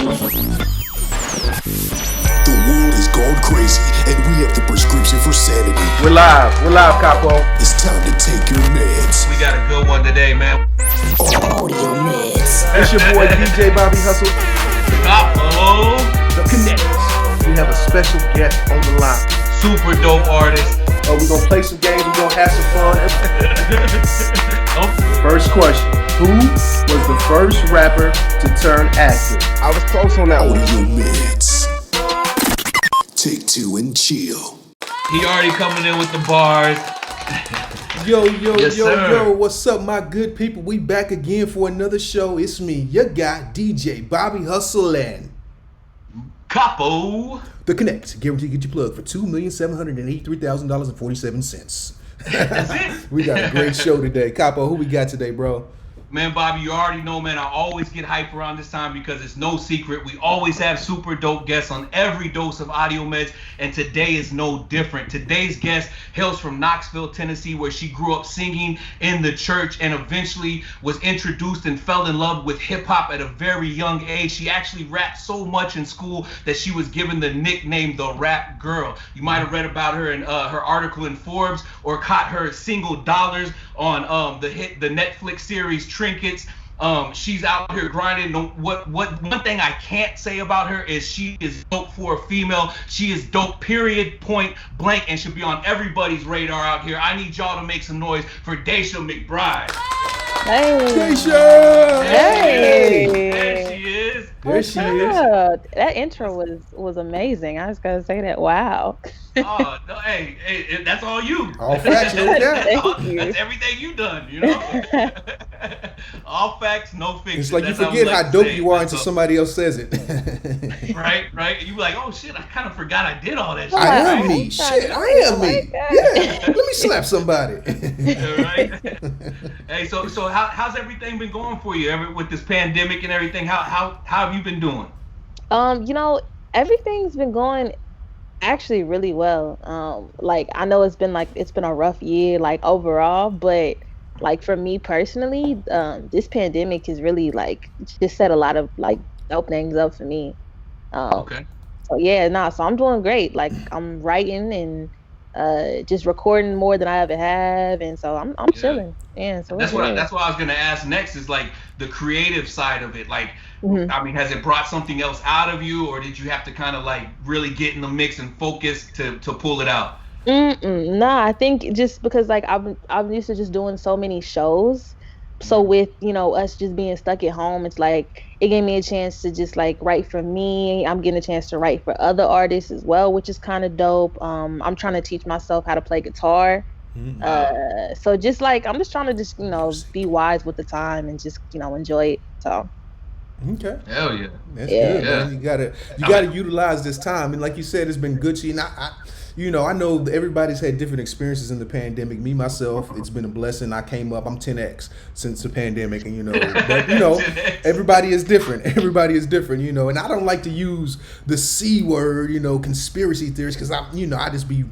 The world has gone crazy, and we have the prescription for sanity. We're live, Capo. It's time to take your meds. We got a good one today, man. Audio meds. It's your boy DJ Bobby Hustle. Capo. The Connectors. We have a special guest on the line. Super dope artist. We're gonna play some games. We're gonna have some fun. First question: who was the first rapper to turn actor? I was close on that one. Audio meds. Take two and chill. He already coming in with the bars. Yo, Yes, sir. what's up, my good people? We back again for another show. It's me, your guy, DJ Bobby Hustle and Capo. The Connect. Guaranteed to get your plug for $2,783,000.47. That's it. We got a great show today. Capo, who we got today, bro? Man, Bobby, you already know, man, I always get hype around this time because it's no secret. We always have super dope guests on every dose of audio meds, and today is no different. Today's guest hails from Knoxville, Tennessee, where she grew up singing in the church and eventually was introduced and fell in love with hip-hop at a very young age. She actually rapped so much in school that she was given the nickname The Rap Girl. You might have read about her in her article in Forbes or caught her single dollars on the Netflix series Trinkets. She's out here grinding. What one thing I can't say about her is she is dope for a female. She is dope, period, point blank, and should be on everybody's radar out here. I need y'all to make some noise for Daisha McBride. Hey. Daisha! Hey. There she is. There she is. That intro was amazing. I was gonna say that. Wow. Oh, no, hey, that's all you. All facts, no cap. Thank you. That's everything you done, you know? All facts, no fiction. It's like you That's forget we how to dope say it. you are That's until all. somebody else says it. Right. You be like, oh shit, I kind of forgot I did all that shit. I am right? me. Shit, I am me. Yeah, let me slap somebody. Right. Hey, so how's everything been going for you with this pandemic and everything? How have you been doing? Everything's been going actually really well. Like I know it's been a rough year like overall, but like for me personally, this pandemic has really like just set a lot of like dope things up for me. Okay. So so I'm doing great. Like I'm writing and just recording more than I ever have, and so I'm chilling. Yeah, so that's what I was gonna ask next is like the creative side of it. Like, I mean, has it brought something else out of you, or did you have to kind of like really get in the mix and focus to pull it out? Nah, I think just because like I'm used to just doing so many shows. So with, us just being stuck at home, it's like it gave me a chance to just like write for me. I'm getting a chance to write for other artists as well, which is kind of dope. I'm trying to teach myself how to play guitar. So just like I'm just trying to just, be wise with the time and just, enjoy it. So Okay. Hell yeah. That's Yeah. good, man. You gotta utilize this time. And like you said, it's been good to you. And I know that everybody's had different experiences in the pandemic. Me, myself, it's been a blessing. I'm 10X since the pandemic. And, but, everybody is different. Everybody is different, And I don't like to use the C word, conspiracy theories, because I just be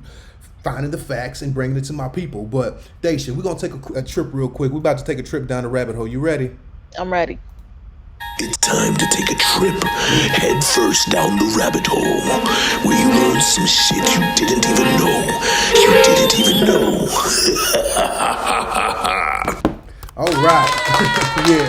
finding the facts and bringing it to my people. But, Daisha, we're going to take a trip real quick. We're about to take a trip down the rabbit hole. You ready? I'm ready. It's time to take a trip head first down the rabbit hole where you learn some shit you didn't even know. All right. Yeah.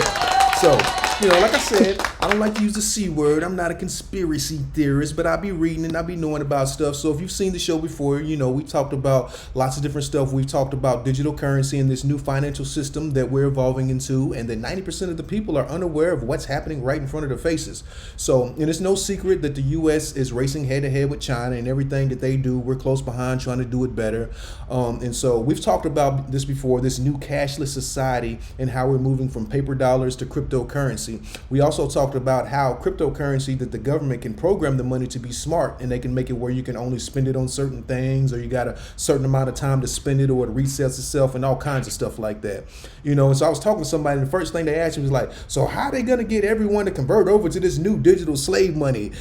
So, like I said, I don't like to use the C word. I'm not a conspiracy theorist, but I be reading and I be knowing about stuff. So if you've seen the show before, we talked about lots of different stuff. We've talked about digital currency and this new financial system that we're evolving into, and that 90% of the people are unaware of what's happening right in front of their faces. So, and it's no secret that the U.S. is racing head to head with China, and everything that they do, we're close behind trying to do it better. And so we've talked about this before, this new cashless society and how we're moving from paper dollars to cryptocurrency. We also talked about how cryptocurrency, that the government can program the money to be smart, and they can make it where you can only spend it on certain things, or you got a certain amount of time to spend it, or it resets itself, and all kinds of stuff like that. And so I was talking to somebody, and the first thing they asked me was like, so how are they going to get everyone to convert over to this new digital slave money?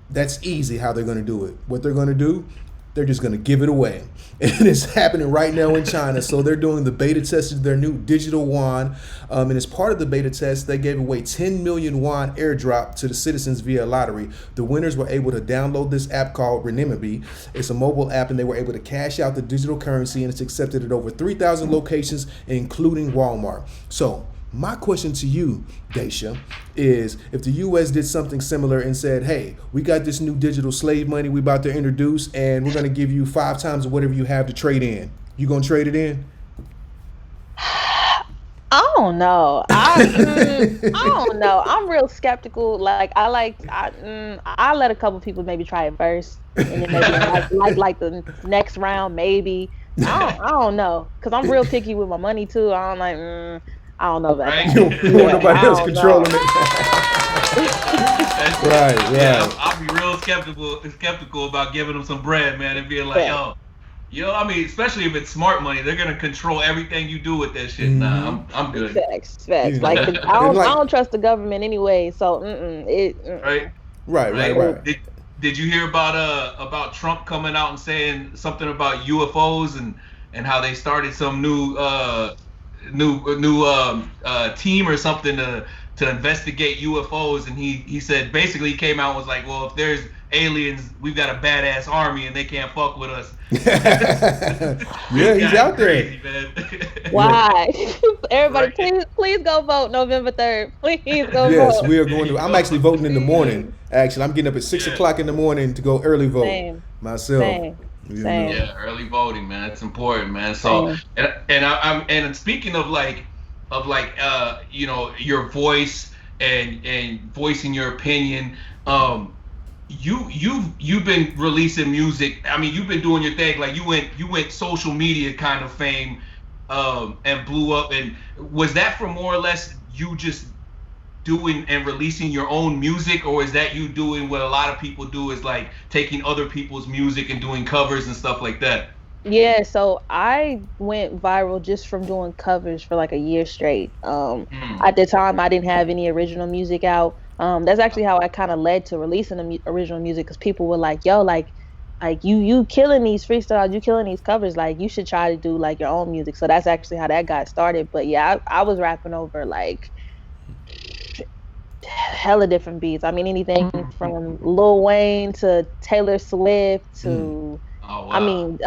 That's easy how they're going to do it. What they're going to do, they're just going to give it away. And it's happening right now in China. So they're doing the beta test of their new digital yuan. And as part of the beta test, they gave away 10 million yuan airdrop to the citizens via lottery. The winners were able to download this app called Renminbi. It's a mobile app, and they were able to cash out the digital currency, and it's accepted at over 3,000 locations, including Walmart. So my question to you, Daisha, is if the U.S. did something similar and said, hey, we got this new digital slave money we about to introduce, and we're going to give you 5 times whatever you have to trade in, you going to trade it in? I don't know. I don't know. I'm real skeptical. Like I let a couple people maybe try it first, and then maybe like the next round maybe. I don't know, because I'm real picky with my money too. I'm like, I don't know about that. You don't want nobody else controlling it. Right. Yeah, I'll be real skeptical about giving them some bread, man, and being like, yo, I mean, especially if it's smart money, they're gonna control everything you do with that shit. Nah, I'm good. Facts. Like, I don't trust the government anyway. So, Right. Did you hear about Trump coming out and saying something about UFOs and how they started some new team or something to investigate UFOs, and he said, basically he came out and was like, well, if there's aliens, we've got a badass army and they can't fuck with us. Yeah, he's out crazy, there. Man. Why? Everybody, please go vote November 3rd. Please go vote. Yes, we are going to. I'm actually voting in the morning. Actually, I'm getting up at 6 o'clock in the morning to go early vote myself. Same. Yeah, early voting, man. It's important, man. So, and speaking of your voice and voicing your opinion, you've been releasing music. I mean, you've been doing your thing. Like you went social media kind of fame, and blew up. And was that for more or less you just doing and releasing your own music, or is that you doing what a lot of people do, is like taking other people's music and doing covers and stuff like that? Yeah, so I went viral just from doing covers for like a year straight. At the time, I didn't have any original music out. That's actually how I kind of led to releasing the original music, because people were like, yo, like you killing these freestyles, you killing these covers, like you should try to do like your own music. So that's actually how that got started. But yeah, I was rapping over like hella different beats. I mean, anything from Lil Wayne to Taylor Swift to I mean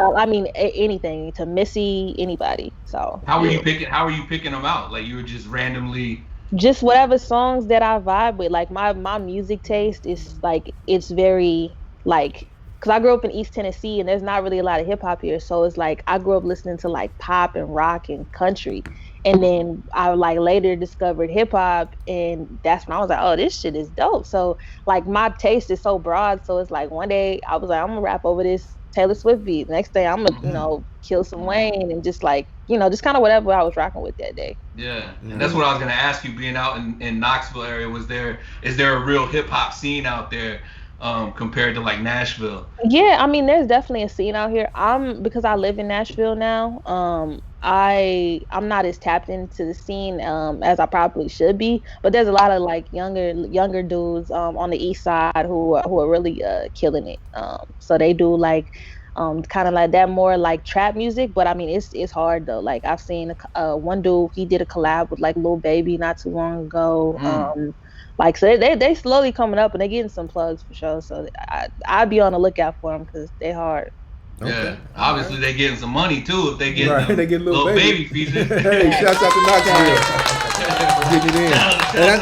anything, to Missy, anybody. So how are you picking them out? Like you were just randomly just whatever songs that I vibe with. Like my music taste is like, it's very like, because I grew up in East Tennessee and there's not really a lot of hip hop here, so it's like I grew up listening to like pop and rock and country. And then I like later discovered hip hop, and that's when I was like, oh, this shit is dope. So like my taste is so broad. So it's like one day I was like, I'm gonna rap over this Taylor Swift beat. Next day I'm gonna, kill some Wayne, and just like, just kind of whatever I was rocking with that day. Yeah, and that's what I was gonna ask you. Being out in Knoxville area, is there a real hip hop scene out there compared to like Nashville? Yeah, I mean, there's definitely a scene out here. Because I live in Nashville now. I'm not as tapped into the scene as I probably should be, but there's a lot of like younger dudes on the east side who are really killing it. So they do like kind of like that more like trap music, but I mean it's hard though. Like I've seen one dude, he did a collab with like Lil Baby not too long ago. Like, so they slowly coming up, and they getting some plugs for sure. So I'd be on the lookout for them, because they hard. Okay. Yeah, obviously right. They getting some money too if they get they get Lil Baby feature. Hey, shouts out to Knoxville. Getting it in.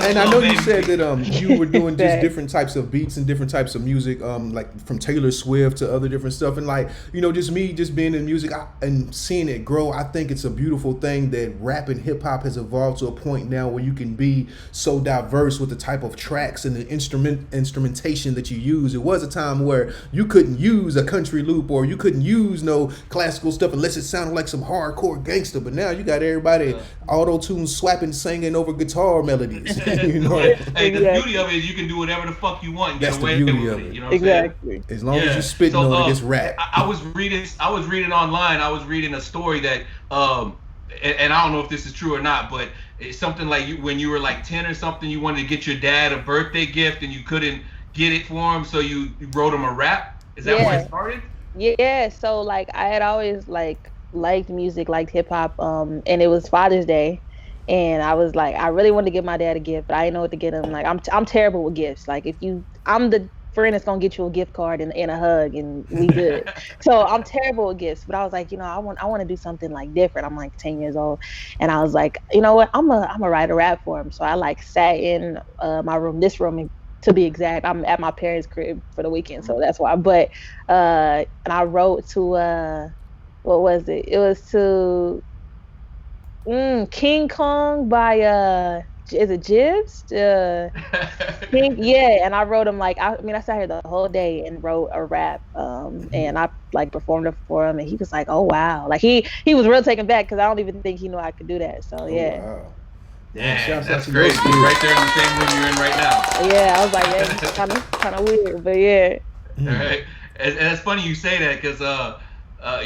And I know you said that you were doing just different types of beats and different types of music, like from Taylor Swift to other different stuff, and like just me just being in music and seeing it grow. I think it's a beautiful thing that rap and hip hop has evolved to a point now where you can be so diverse with the type of tracks and the instrumentation that you use. It was a time where you couldn't use a country loop, or you couldn't use no classical stuff unless it sounded like some hardcore gangster. But now you got everybody auto-tune swapping, singing over guitar melodies. Hey, the beauty of it is you can do whatever the fuck you want and get away with it. You know what exactly. I'm saying? As long as you're spitting on it, it's rap. I was reading online. I was reading a story that and I don't know if this is true or not, but it's something like when you were like 10 or something, you wanted to get your dad a birthday gift and you couldn't get it for him, so you wrote him a rap. Is that where it started? Yeah, so like I had always like liked music, liked hip hop, and it was Father's Day, and I was like, I really wanted to give my dad a gift, but I didn't know what to get him. Like I'm terrible with gifts. Like I'm the friend that's gonna get you a gift card and a hug, and we good. So I'm terrible with gifts, but I was like, I want to do something like different. I'm like 10 years old, and I was like, you know what, I'm a write a rap for him. So I like sat in my room, this room, to be exact. I'm at my parents' crib for the weekend, so that's why. But and I wrote to what was it? It was to King Kong by is it Jibs? Yeah, and I wrote him like I mean I sat here the whole day and wrote a rap, and I like performed it for him, and he was like, oh wow, like he was real taken back because I don't even think he knew I could do that. So yeah. Oh, wow. Yeah, that's crazy. Right there in the same room you're in right now. Yeah, I was like, yeah, it's kind of weird, but yeah. All right, and it's funny you say that because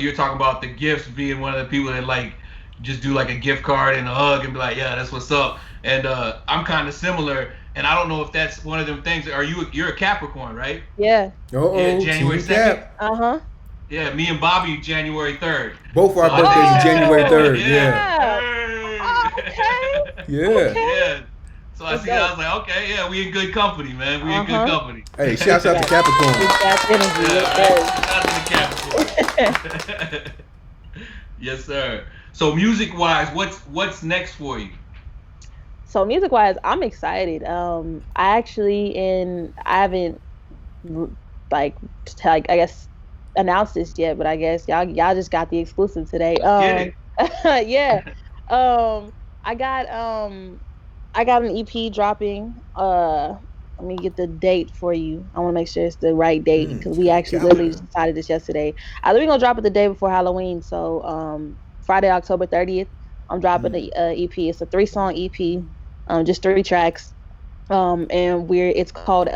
you're talking about the gifts being one of the people that like just do like a gift card and a hug and be like, yeah, that's what's up. And I'm kind of similar, and I don't know if that's one of them things. You're a Capricorn, right? Yeah. Yeah, January 2nd. Yeah, me and Bobby January 3rd. Both our birthdays are January 3rd. Yeah. Okay. Yeah. Yeah. So I see that, I was like, okay, yeah, we in good company, man. We in good company. Hey, shouts out to Capricorn. Shout out to the Capricorn. Yes, sir. So music-wise, what's next for you? So music-wise, I'm excited. I haven't like I guess announced this yet, but I guess y'all just got the exclusive today. Yeah. I got an EP dropping. Let me get the date for you. I want to make sure it's the right date because we actually literally just decided this yesterday. I think we're gonna drop it the day before Halloween. So Friday, October 30th, I'm dropping the EP. It's a 3-song EP, just 3 tracks. And it's called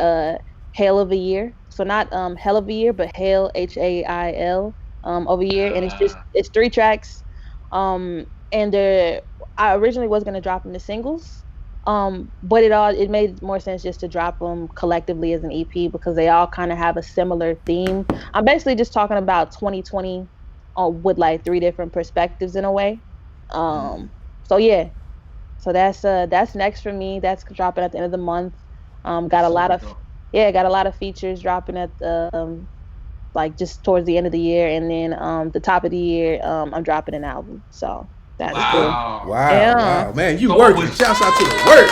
Hail of a Year. So not Hell of a Year, but Hail HAIL of a year, and it's 3 tracks. And I originally was gonna drop them the singles. But it made more sense just to drop them collectively as an EP because they all kind of have a similar theme. I'm basically just talking about 2020 with like 3 different perspectives in a way. So yeah, so that's next for me. That's dropping at the end of the month. Got a lot of features dropping at the like just towards the end of the year, and then the top of the year I'm dropping an album. So. That's cool. Wow, man, you working. Shouts out to the work.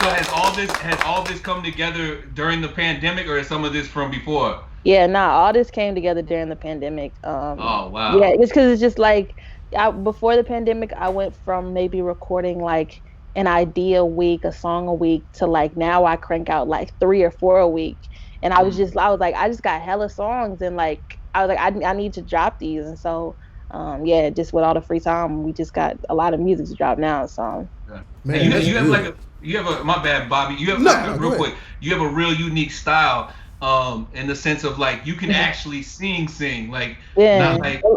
So has all this come together during the pandemic, or is some of this from before? Yeah, all this came together during the pandemic. Oh wow. Yeah, it's because it's just like before the pandemic, I went from maybe recording like an idea a week, a song a week, to like now I crank out like 3 or 4 a week, and I was like I just got hella songs, and like I was like I need to drop these, and so. Yeah, just with all the free time, we just got a lot of music to drop now. So, man, you have a my bad, Bobby. You have real quick. You have a real unique style, in the sense of like you can actually sing, like not like a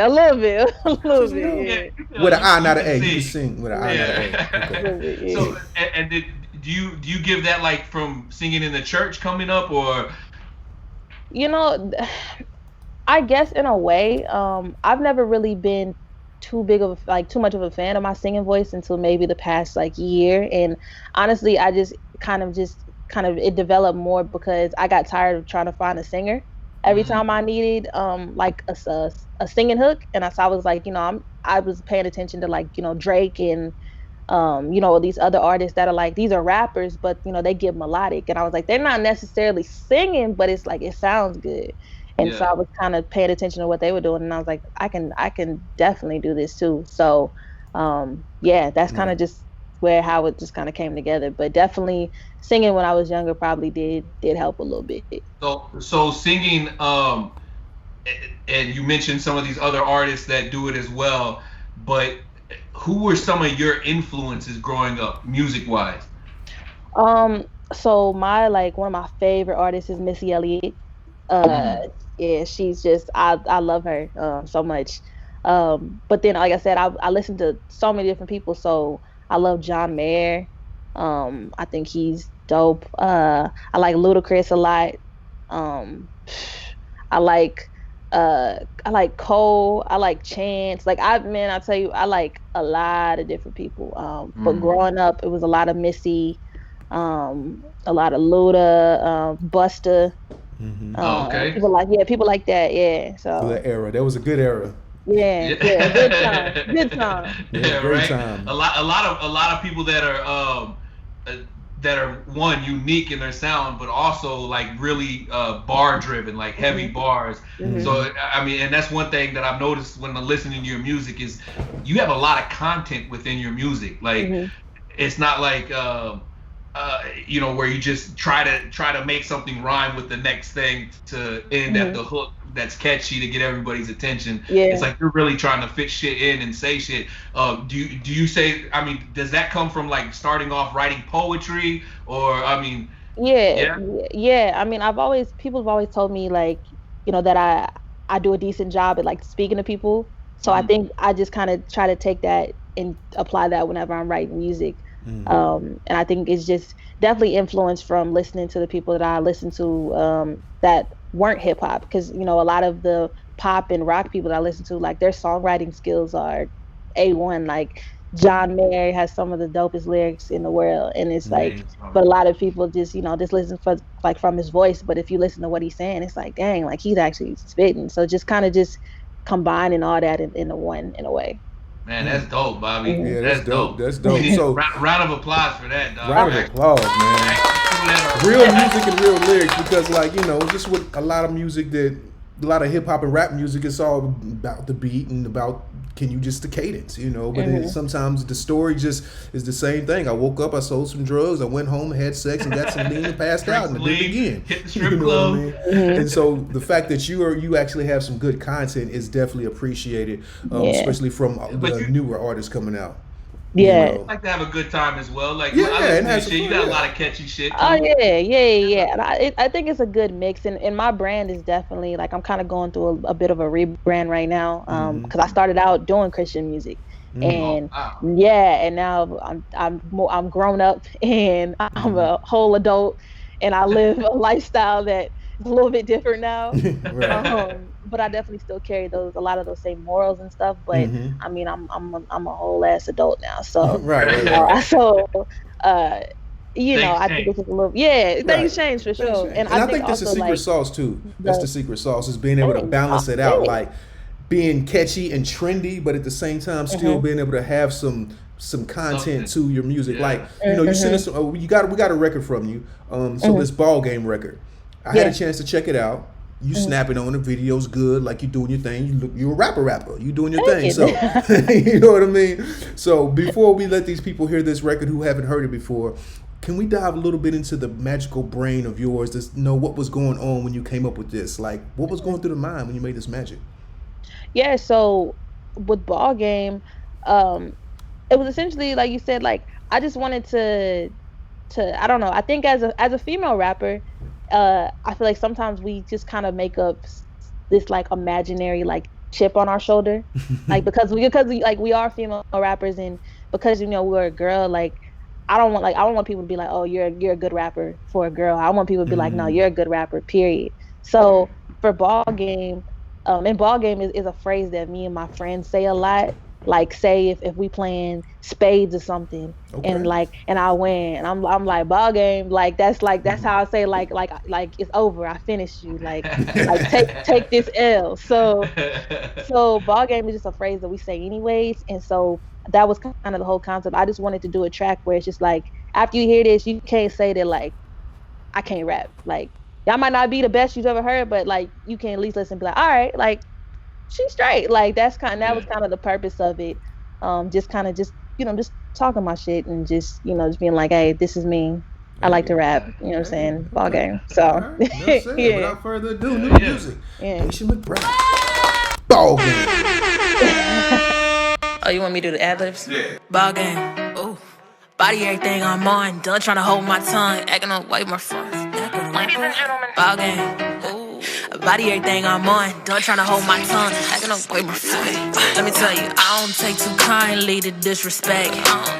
little bit. Yeah. With an I, not an A. You can sing with an I, not an A. Okay. So, and do you give that like from singing in the church coming up, or? I guess in a way, I've never really been too much of a fan of my singing voice until maybe the past like year. And honestly, I just kind of it developed more because I got tired of trying to find a singer every time I needed like a singing hook. And I was like, I was paying attention to like, Drake and these other artists that are like, these are rappers, but they get melodic. And I was like, they're not necessarily singing, but it's like, it sounds good. And so I was kind of paying attention to what they were doing, and I was like, I can definitely do this too. So, that's kind of just how it just kind of came together. But definitely singing when I was younger probably did help a little bit. So singing, and you mentioned some of these other artists that do it as well. But who were some of your influences growing up, music-wise? So one of my favorite artists is Missy Elliott. Yeah, she's just I love her so much. But then, like I said, I listen to so many different people. So I love John Mayer. I think he's dope. I like Ludacris a lot. I like Cole. I like Chance. Like I tell you, I like a lot of different people. But growing up, it was a lot of Missy, a lot of Luda, Busta. Okay. People like that. Yeah. So that was a good era. Yeah, good time. Yeah, great right. time. A lot of people that are one, unique in their sound, but also like really bar driven, like heavy bars. So I mean, and that's one thing that I've noticed when I'm listening to your music is you have a lot of content within your music. Like it's not like where you just try to make something rhyme with the next thing to end at the hook that's catchy to get everybody's attention. Yeah. It's like you're really trying to fit shit in and say shit. Do you say, I mean, does that come from like starting off writing poetry, or I mean? Yeah. I mean, people have always told me like, that I do a decent job at like speaking to people. So I think I just kind of try to take that and apply that whenever I'm writing music. And I think it's just definitely influenced from listening to the people that I listen to that weren't hip hop, because a lot of the pop and rock people that I listen to, like their songwriting skills are A1. Like John Mayer has some of the dopest lyrics in the world, and it's like, but a lot of people just just listen for like from his voice, but if you listen to what he's saying, it's like, dang, like he's actually spitting. So just kind of just combining all that in a way. Man, that's dope, Bobby. Yeah, that's dope. That's dope. So round of applause for that, dog. Round of applause, man. Real music and real lyrics, because like, just with a lot of music a lot of hip hop and rap music, it's all about the beat and about the cadence, but sometimes the story just is the same thing. I woke up, I sold some drugs, I went home, had sex, and got some lean and passed out, and I did it again. Hit the strip club. What I mean? And so the fact that you actually have some good content is definitely appreciated, especially from the newer artists coming out. Yeah, I like to have a good time as well. Like, you got a lot of catchy shit too. Oh yeah. And I think it's a good mix, and my brand is definitely like, I'm kind of going through a bit of a rebrand right now, because I started out doing Christian music, and and now I'm grown up and I'm a whole adult, and I live a lifestyle that is a little bit different now. But I definitely still carry a lot of those same morals and stuff. But I mean, I'm a whole ass adult now. So I think it's a little things change for sure. And I think that's the secret sauce too. That's the secret sauce, is being able to balance it out, like being catchy and trendy, but at the same time still being able to have some content to your music. Like you sent us. We got a record from you. So this ball game record. I had a chance to check it out. You snapping on the video's good, like you doing your thing. You're a rapper. You doing your thing. So you know what I mean? So before we let these people hear this record who haven't heard it before, can we dive a little bit into the magical brain of yours to know what was going on when you came up with this? Like, what was going through the mind when you made this magic? Yeah, so with ball game, it was essentially like you said, like I just wanted to I don't know. I think as a female rapper, I feel like sometimes we just kind of make up this like imaginary like chip on our shoulder, like because we are female rappers, and because we're a girl, like I don't want people to be like, oh, you're a good rapper for a girl. I want people to be like, no, you're a good rapper, period. So for ball game, and ball game is a phrase that me and my friends say a lot. Like, say if we playing spades or something, and I win, and I'm like, ball game, like that's how I say like it's over, I finished you, like take this L. So ball game is just a phrase that we say anyways, and so that was kind of the whole concept. I just wanted to do a track where it's just like, after you hear this, you can't say that like I can't rap. Like, y'all might not be the best you've ever heard, but like you can at least listen and be like, all right, like she's straight. Like that was kind of the purpose of it. Just talking my shit and just being like, hey, this is me. I like to rap. You know what I'm saying? Ball game. So without further ado, new music. Daisha McBride. Ball game. Oh, you want me to do the ad-libs? Yeah. Ball game. Ooh. Body everything I'm on. Done trying to hold my tongue. Acting up way more fun. Ladies and gentlemen. Ball game. Ooh. Body everything I'm on, done trying to hold my tongue. Acting up way more funny. Let me tell you, I don't take too kindly to disrespect.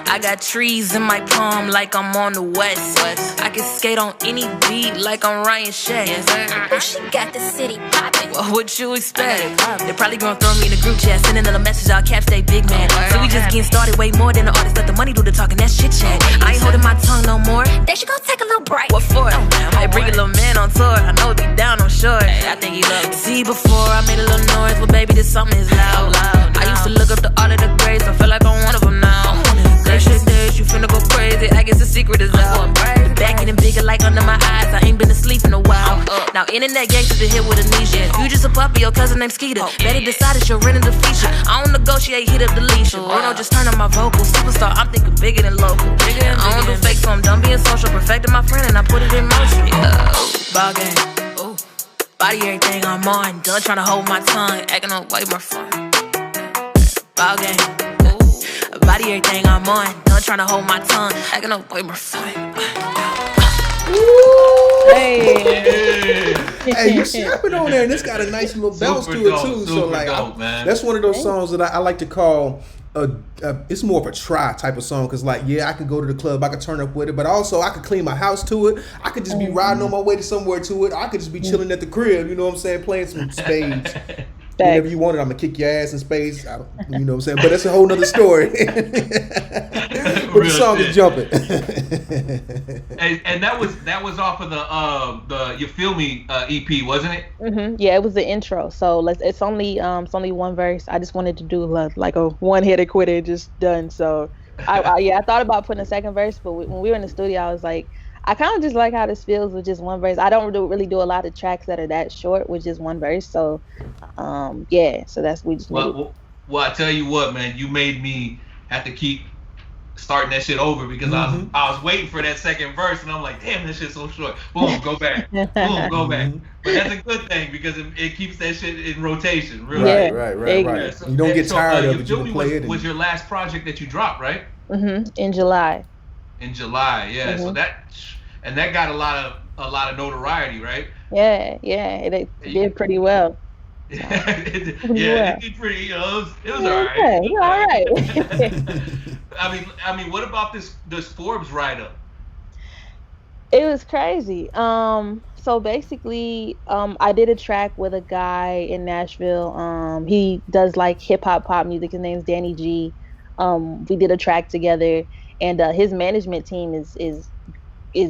I got trees in my palm like I'm on the west. I can skate on any beat like I'm Ryan Shay. Oh, she got the city poppin'. What you expect? They probably gonna throw me in the group chat, sending them a message, all caps, stay big man. So we just getting started way more than the artist. Let the money do the talking, that's chit chat. I ain't holding my tongue no more. They should go take a little break. What for? I bring a little man on tour. I know it be down, I'm sure. I think he love me. See, before I made a little noise, but baby, this something is loud. I used to look up to all of the grades, I feel like I'm one of them now. They shit days, you finna go crazy. I guess the secret is out. Back getting bigger like under my eyes. I ain't been asleep in a while. Now internet gangsters been hit with amnesia. You just a puppy, your cousin named Skeeter. Better decided you're renting the feature. I don't negotiate, hit up deletion. Bruno just turn on my vocals. Superstar, I'm thinking bigger than local. I don't do fake, so I'm done being social. Perfected my friend and I put it in motion. Ball game. Ooh. Body everything I'm on. Done trying to hold my tongue. Acting up way more fun. Ball game. Ooh. Body everything I'm on. Done trying to hold my tongue. Acting up way more fun. Hey, you snapping on there, and it's got a nice little bounce to it too. So like, that's one of those songs that I like to call it's more of a try type of song, because like, yeah, I could go to the club, I could turn up with it, but also I could clean my house to it. I could just be riding on my way to somewhere to it. I could just be chilling at the crib, you know what I'm saying, playing some spades. Whenever you want it, I'm gonna kick your ass in spades. You know what I'm saying? But that's a whole nother story. But the song is jumping. and that was off of the You Feel Me EP, wasn't it? Mm-hmm. Yeah, it was the intro. So it's only one verse. I just wanted to do like a one hitter quitter, just done. So I thought about putting a second verse, but when we were in the studio, I was like, I kind of just like how this feels with just one verse. I don't really do a lot of tracks that are that short with just one verse. So, so that's we just. Well, I tell you what, man, you made me have to keep starting that shit over, because I was waiting for that second verse, and I'm like, damn, this shit's so short. Boom, go back. Boom, go back. But that's a good thing, because it keeps that shit in rotation. Really. Right. So, you don't get tired of it. You can play it. Was your last project that you dropped, right? Mm-hmm. In July. Yeah. So that got a lot of notoriety, right? Yeah, it did pretty well. It did pretty. It was all right. Yeah, all right. I mean, what about this Forbes write-up? It was crazy. So basically, I did a track with a guy in Nashville. He does like hip hop pop music. His name's Danny G. We did a track together, and his management team is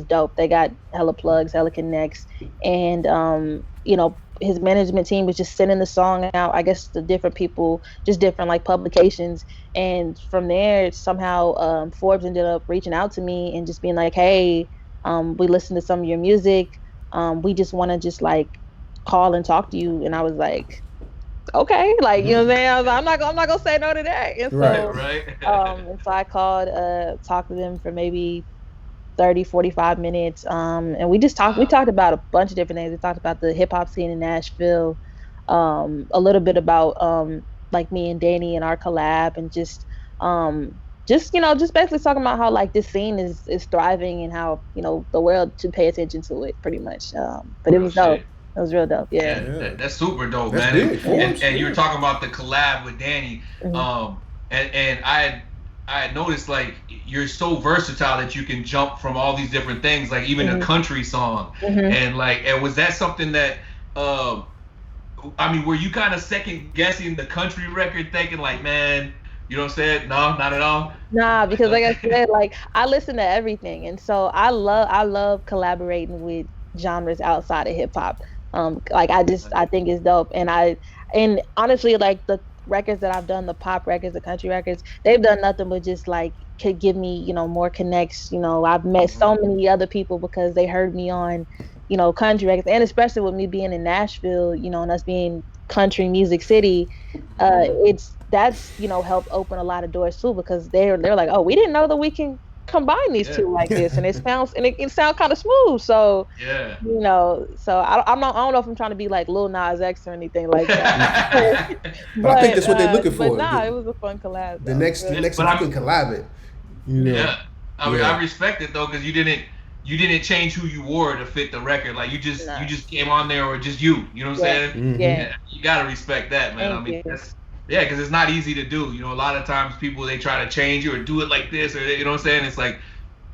dope. They got hella plugs, hella connects, and his management team was just sending the song out, I guess, to different people, just different like publications, and from there somehow Forbes ended up reaching out to me and just being like, hey, we listened to some of your music, we just want to just like call and talk to you. And I was like, okay, like, you know what I'm saying, I was like, I'm not gonna say no to that. And so right. And so I called, talked to them for maybe 30-45 minutes, and we talked about a bunch of different things. We talked about the hip-hop scene in Nashville, a little bit about like me and Danny and our collab, and just basically talking about how like this scene is thriving, and how the world should pay attention to it, pretty much. But it was dope. It was real dope. Yeah. That's super dope, that's man. And you were talking about the collab with Danny, and I had noticed like you're so versatile that you can jump from all these different things, like even a country song, and was that something that were you kind of second guessing the country record, thinking like, man, you know what I'm saying? No, not at all. Nah, because like I said, like I listen to everything, and so I love collaborating with genres outside of hip hop. I think it's dope, and honestly, like the records that I've done, the pop records, the country records, they've done nothing but just like could give me more connects. I've met so many other people because they heard me on country records, and especially with me being in Nashville, and us being country music city, that's helped open a lot of doors too, because they're like, oh, we didn't know that we can combine these two like this, and it sounds kind of smooth. So so I don't know if I'm trying to be like Lil Nas X or anything like that. but I think that's what they're looking for. But it was a fun collab. The next time you can collab it. I respect it though, because you didn't you didn't change who you were to fit the record. Like you just came on there or just you. You know what I'm saying? Mm-hmm. Yeah. You gotta respect that, man. Thank I mean, you. that's because it's not easy to do. You know, a lot of times people they try to change you or do it like this, or you know what I'm saying? It's like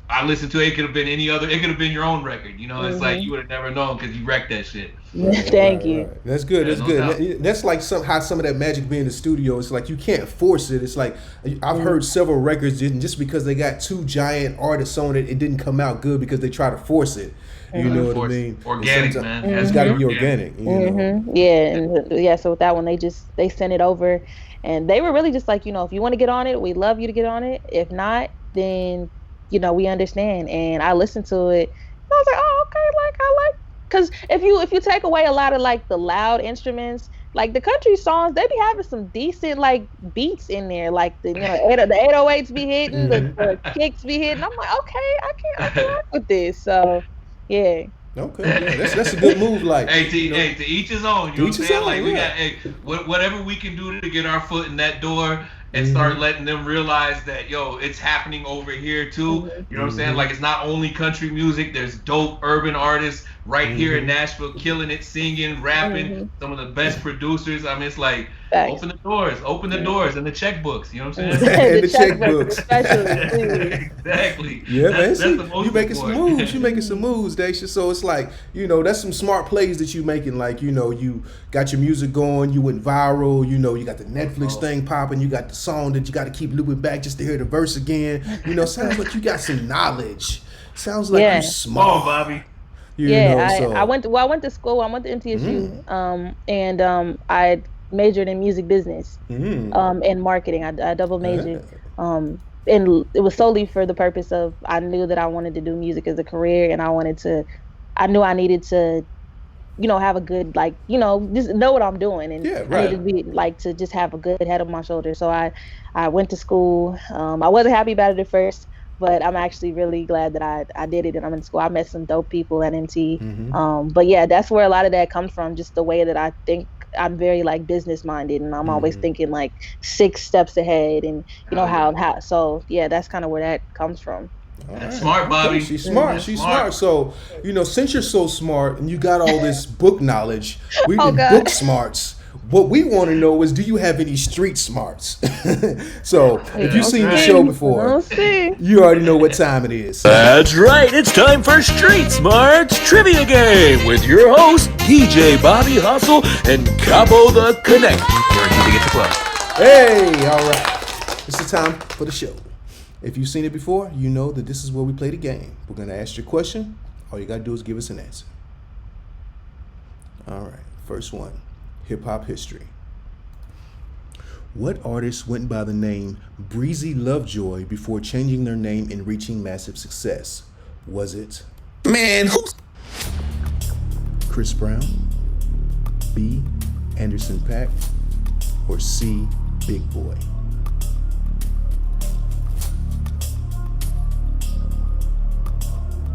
I listened to it. It could have been any other. It could have been your own record. You know, it's like you would have never known because you wrecked that shit. Thank you. Right. That's good. That's good. That's like how some of that magic be in the studio. It's like you can't force it. It's like I've heard several records just because they got two giant artists on it, it didn't come out good because they try to force it. You know what I mean? Organic, man. It's got to be organic. You know? Yeah, and so with that one, they sent it over, and they were really just like, if you want to get on it, we love you to get on it. If not, then we understand. And I listened to it, and I was like, oh, okay, like I like, because if you take away a lot of like the loud instruments, like the country songs, they be having some decent like beats in there, like the 808s be hitting, the kicks be hitting. I'm like, okay, I can rock with this. So yeah. Okay, yeah, that's a good move. Like, to each his own. You know what I'm saying? Like we got whatever we can do to get our foot in that door and start letting them realize that it's happening over here too. You know what I'm saying? Like it's not only country music. There's dope urban artists right here in Nashville killing it, singing, rapping. Some of the best producers. I mean, it's like open the doors and the checkbooks. You know what I'm saying? And the checkbooks, especially. Exactly. Yeah, that's man. the most You making some important. moves. You making some moves, Daisha. So it's like that's some smart plays that you making. Like you got your music going. You went viral. You got the Netflix thing popping. You got the song that you got to keep looping back just to hear the verse again. Sounds like you got some knowledge. Sounds like you smart, Bobby. I went to school. I went to NTSU, and I majored in music business, and marketing. I double majored, and it was solely for the purpose of I knew that I wanted to do music as a career, and I knew I needed to, have a good just know what I'm doing, and I needed to be to just have a good head on my shoulders. So I went to school. I wasn't happy about it at first, but I'm actually really glad that I did it and I'm in school. I met some dope people at NT. But yeah, that's where a lot of that comes from, just the way that I think. I'm very business minded, and I'm always thinking 6 steps ahead, and how so yeah, that's kind of where that comes from. That's smart, Bobby. Okay, she's smart. She's smart. So, since you're so smart and you got all this book knowledge, we've been book smarts. What we want to know is, do you have any street smarts? So, if you've seen the show before, you already know what time it is. That's right. It's time for Street Smarts Trivia Game with your hosts, DJ Bobby Hustle and Capo the Connect. Guaranteed to get the club. Hey, all right. It's the time for the show. If you've seen it before, you know that this is where we play the game. We're going to ask you a question. All you got to do is give us an answer. All right. First one. Hip-hop history. What artist went by the name Breezy Lovejoy before changing their name and reaching massive success? Was it Chris Brown, B. Anderson .Paak, or C. Big Boy?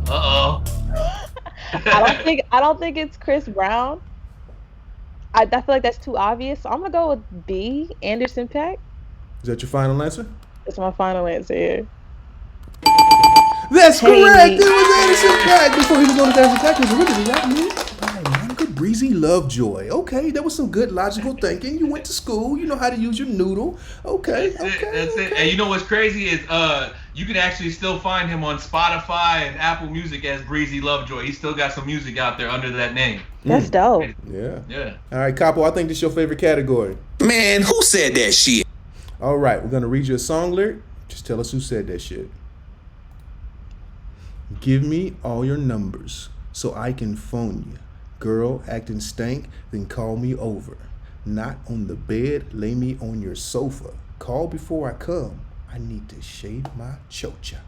I don't think it's Chris Brown. I feel like that's too obvious. So I'm gonna go with B. Anderson .Paak. Is that your final answer? That's my final answer here. That's correct. It was Anderson .Paak before he was on the Anderson .Paak. Was originally rap music by Monica Breezy Lovejoy. Okay, that was some good logical thinking. You went to school. You know how to use your noodle. Okay, That's it. And you know what's crazy is you can actually still find him on Spotify and Apple Music as Breezy Lovejoy. He's still got some music out there under that name. That's dope. Yeah. All right, Capo, I think this is your favorite category. Man, who said that shit? All right, we're going to read you a song lyric. Just tell us who said that shit. Give me all your numbers so I can phone you. Girl acting stank, then call me over. Not on the bed, lay me on your sofa. Call before I come. I need to shave my chocha.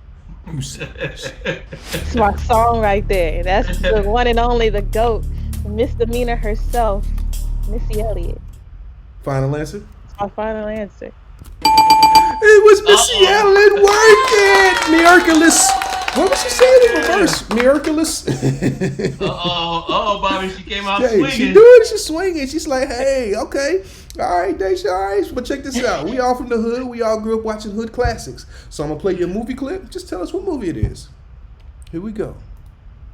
Who said that shit? It's my song right there. That's the one and only, the GOAT, misdemeanor herself, Missy Elliott. Final answer? It's my final answer. It was Missy Elliott. Work it! Miraculous. What was she saying in reverse? Miraculous. Bobby, she came out hey, swinging. She do it. She's swinging. She's like, hey, okay. All right, Daisha, all right. But check this out. We all from the hood. We all grew up watching hood classics. So I'm going to play you a movie clip. Just tell us what movie it is. Here we go.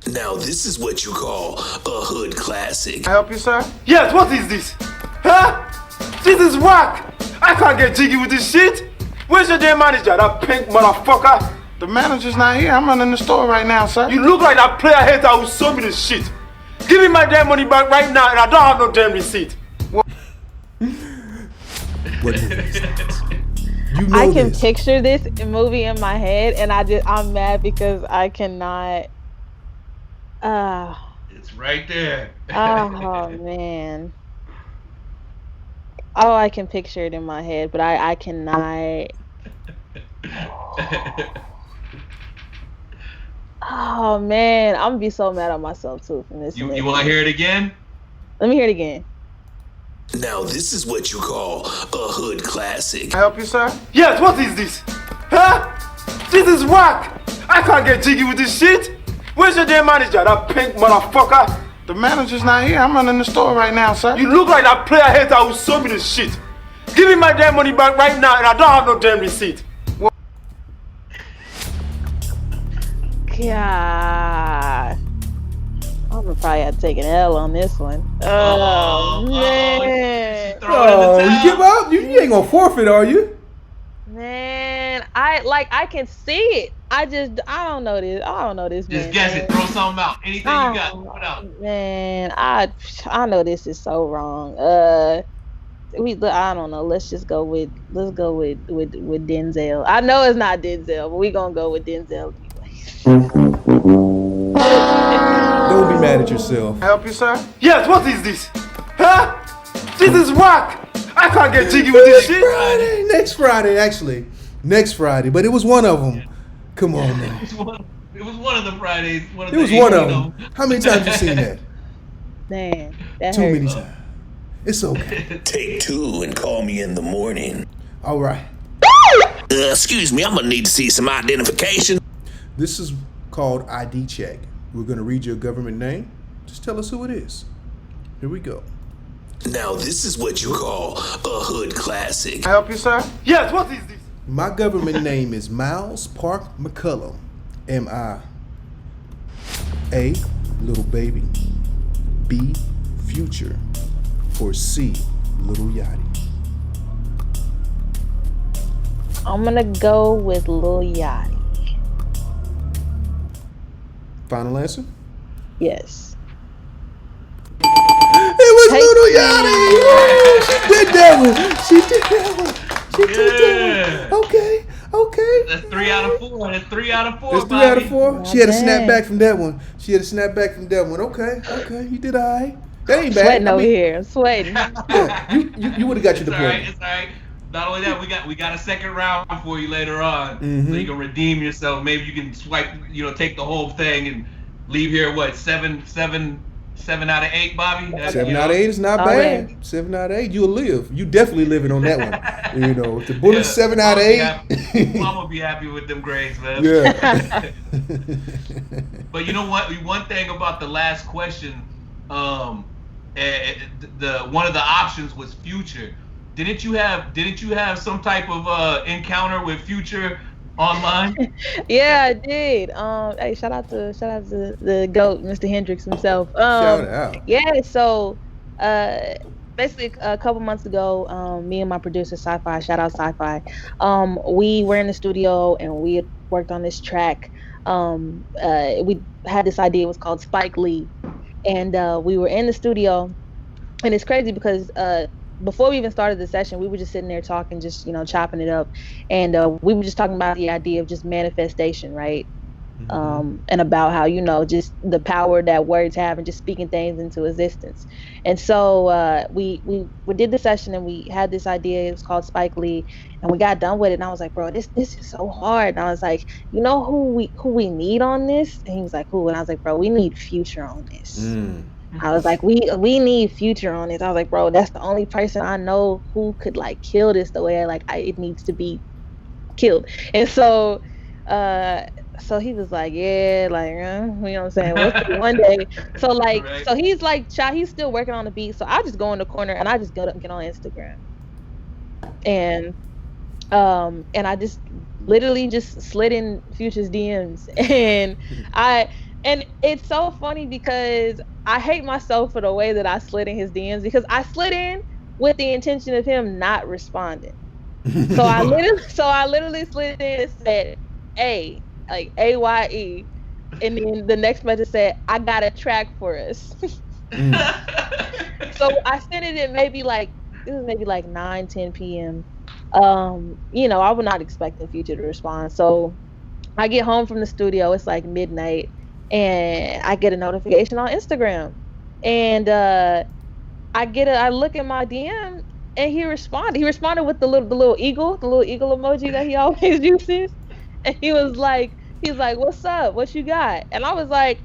Now this is what you call a hood classic. Can I help you, sir? Yes, what is this? Huh? This is whack! I can't get jiggy with this shit! Where's your damn manager, that pink motherfucker? The manager's not here. I'm running the store right now, sir. You look like that player hater who sold me this shit. Give me my damn money back right now, and I don't have no damn receipt. What movie is that? You know I can this. picture this movie in my head, and I'm mad because I cannot. It's right there. Oh man. Oh, I can picture it in my head, but I cannot. Oh man, I'm gonna be so mad at myself too from this. You want to hear it again? Let me hear it again. Now this is what you call a hood classic. Can I help you, sir? Yes, what is this? Huh? This is whack! I can't get jiggy with this shit! Where's your damn manager, that pink motherfucker? The manager's not here. I'm running the store right now, sir. You look like that player hater who sold me this shit. Give me my damn money back right now, and I don't have no damn receipt. God. I'm gonna probably have to take an L on this one. Oh man. You give up? You ain't gonna forfeit, are you? Man, I can see it. I don't know this. I don't know this. Just man, guess man. it. Throw something out. Anything you got, throw it out. Man, I know this is so wrong. I don't know. Let's go with Denzel. I know it's not Denzel, but we gonna go with Denzel. Don't be mad at yourself. Can I help you, sir? Yes, what is this? Huh? This is whack! I can't get jiggy with this shit! Next Friday, actually. Next Friday, but it was one of them. Come on, man. It was one of the Fridays. It was one of them. How many times you seen that? Man, that Too hurt. many times. It's okay. Take two and call me in the morning. All right. Excuse me, I'm gonna need to see some identification. This is called ID check. We're gonna read your government name. Just tell us who it is. Here we go. Now this is what you call a hood classic. Can I help you, sir? Yes, what is this? My government name is Miles Park McCullum. Am I A, Little Baby, B, Future, or C, Little Yachty? I'm gonna go with Lil Yachty. Final answer? Yes. It was Little Yachty! Woo! She did that one. She did that one. Okay. That's 3 out of 4. That's 3 out of 4. That's 3 out of 4. She had to snap dang. back from that one. Okay. You did all right. That ain't bad. Sweating over here. I'm sweating. Yeah, you would have got your diploma. It's all right. Not only that, we got a second round for you later on, so you can redeem yourself. Maybe you can swipe, take the whole thing and leave here. What 7 out of 8, Bobby? 7 out of 8 is not All bad. right. 7 out of 8, you'll live. You definitely living on that one. If the bullet's 7 out of 8. Mama be happy with them grades, man. Yeah. But you know what? One thing about the last question, one of the options was Future. Didn't you have some type of encounter with Future online? Yeah, I did. Hey, shout out to the GOAT, Mr. Hendrix himself. Shout out. Yeah, so basically a couple months ago, me and my producer Sci-Fi, shout out Sci-Fi, we were in the studio and we had worked on this track. We had this idea, it was called Spike Lee, and we were in the studio, and it's crazy because before we even started the session, we were just sitting there talking, just chopping it up, and we were just talking about the idea of just manifestation, right? And about how just the power that words have and just speaking things into existence. And so we did the session and we had this idea. It was called Spike Lee, and we got done with it. And I was like, bro, this is so hard. And I was like, who we need on this? And he was like, who? And I was like, bro, we need Future on this. I was like, we need Future on this. I was like, bro, that's the only person I know who could kill this the way it needs to be killed. And so so he was like, yeah, you know what I'm saying? We'll see one day. So Right. so he's he's still working on the beat. So I just go in the corner and I just get on Instagram. And I just literally just slid in Future's DMs, and And it's so funny because I hate myself for the way that I slid in his DMs, because I slid in with the intention of him not responding. So I literally slid in and said A, like AYE, and then the next message said, I got a track for us. So I sent it at maybe like 9-10 p.m. You know, I was not expecting Future to respond. So I get home from the studio, it's like midnight, and I get a notification on Instagram. And I look at my DM, and he responded. He responded with the little eagle emoji that he always uses. And he was like, what's up? What you got? And I was like,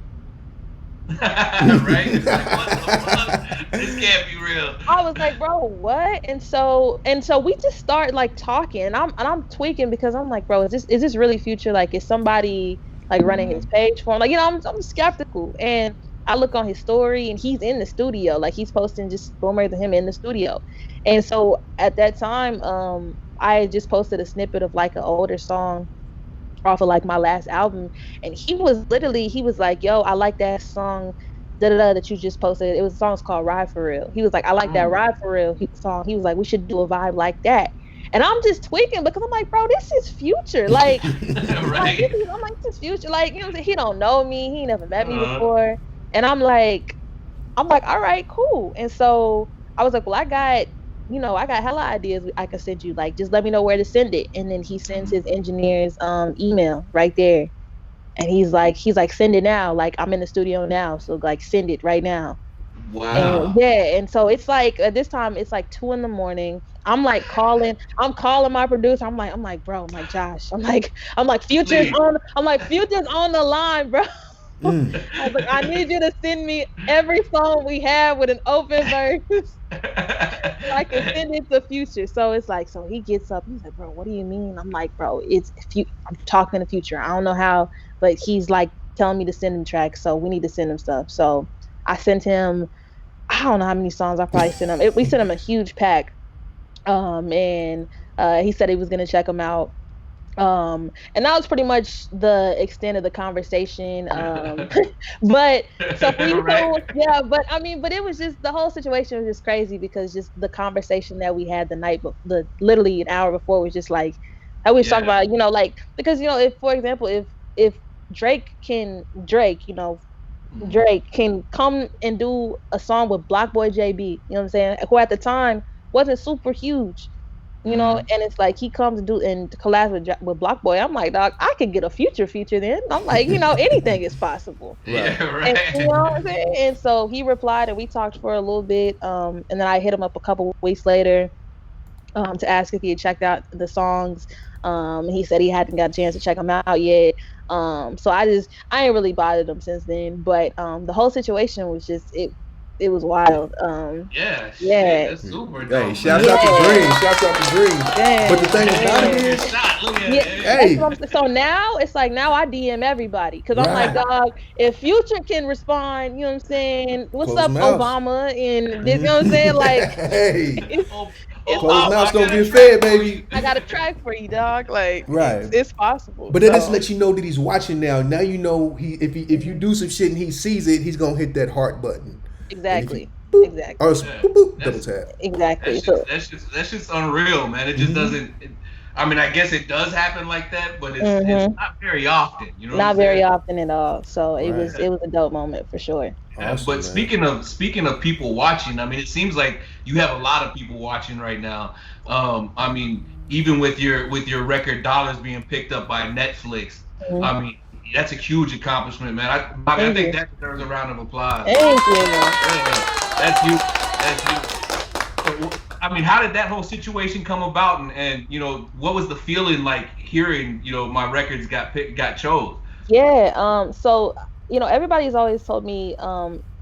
right? It's like, what the fuck? This can't be real. I was like, bro, what? And so we just start like talking, and I'm tweaking because I'm like, bro, is this really Future? Like, is somebody like running his page for him? Like, you know, I'm skeptical. And I look on his story, and he's in the studio. Like, he's posting just boomers of him in the studio. And so at that time, I had just posted a snippet of like an older song off of like my last album, and he was like, yo, I like that song that you just posted. It was a song called Ride For Real. He was like, I like that Ride For Real song. He was like, we should do a vibe like that. And I'm just tweaking because I'm like, bro, this is Future. Like, right. I'm like, this is Future. Like, you know what I'm saying? He don't know me. He never met me before. And I'm like, all right, cool. And so I was like, well, I got hella ideas I could send you. Like, just let me know where to send it. And then he sends his engineer's email right there. And he's like, send it now. Like, I'm in the studio now, so like, send it right now. Wow. And, and so it's like at this time it's like 2 a.m. I'm like calling my producer. I'm like, bro, I'm like, Josh. I'm like, Future's on the line, bro. I was like, I need you to send me every song we have with an open verse so I can send it to Future. So it's like, so he gets up, he's like, bro, what do you mean? I'm like, bro, I'm talking to Future. I don't know how, but he's like telling me to send him tracks, so we need to send him stuff. So I sent him, I don't know how many songs I probably sent him. We sent him a huge pack, and he said he was gonna check them out. And that was pretty much the extent of the conversation. But so but it was just, the whole situation was just crazy because just the conversation that we had literally an hour before was just like, I was talking about, you know, like, because, you know, if, for example, if Drake can come and do a song with Block Boy JB, you know what I'm saying, who at the time wasn't super huge. You know, and it's like he comes and collabs with Block Boy. I'm like, dog, I could get a Future feature then. I'm like, you know, anything is possible. Yeah, right. And, you know what I'm saying? And so he replied, and we talked for a little bit. And then I hit him up a couple weeks later to ask if he had checked out the songs. He said he hadn't got a chance to check them out yet. So I ain't really bothered him since then. But the whole situation was just, it was wild. That's super dope. Hey, shouts out to Dream. Yeah. But the thing is, so now it's like, now I DM everybody because I'm like, dog, if Future can respond, you know what I'm saying? What's up, Obama? And this, you know what I'm saying? Like, hey, closed mouths don't get fed, baby. I got a track for you, dog. Like, right, it's possible. But then just let you know that he's watching now. Now you know if you do some shit and he sees it, he's gonna hit that heart button. Exactly. Or Exactly. double tap. Exactly. That's just unreal, man. It just doesn't. I mean, I guess it does happen like that, but it's not very often. You know, not very often at all. So it was a dope moment for sure. Awesome, but speaking of people watching, I mean, it seems like you have a lot of people watching right now. I mean, even with your record dollars being picked up by Netflix, I mean, that's a huge accomplishment, man. I think that deserves a round of applause. Thank you. That's you. So, I mean, how did that whole situation come about, and you know, what was the feeling like hearing, you know, my records got chose? Yeah. So, you know, everybody's always told me,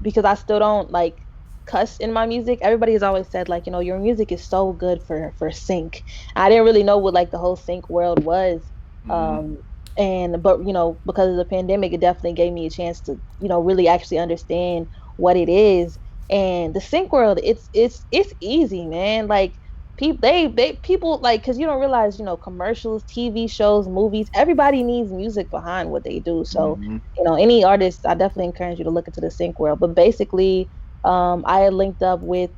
because I still don't like cuss in my music. Everybody has always said, like, you know, your music is so good for sync. I didn't really know what like the whole sync world was. But you know, because of the pandemic, it definitely gave me a chance to, you know, really actually understand what it is. And the sync world, it's easy, man. Like, people like, because you don't realize, commercials, TV shows, movies, everybody needs music behind what they do. So any artist, I definitely encourage you to look into the sync world. But basically, I had linked up with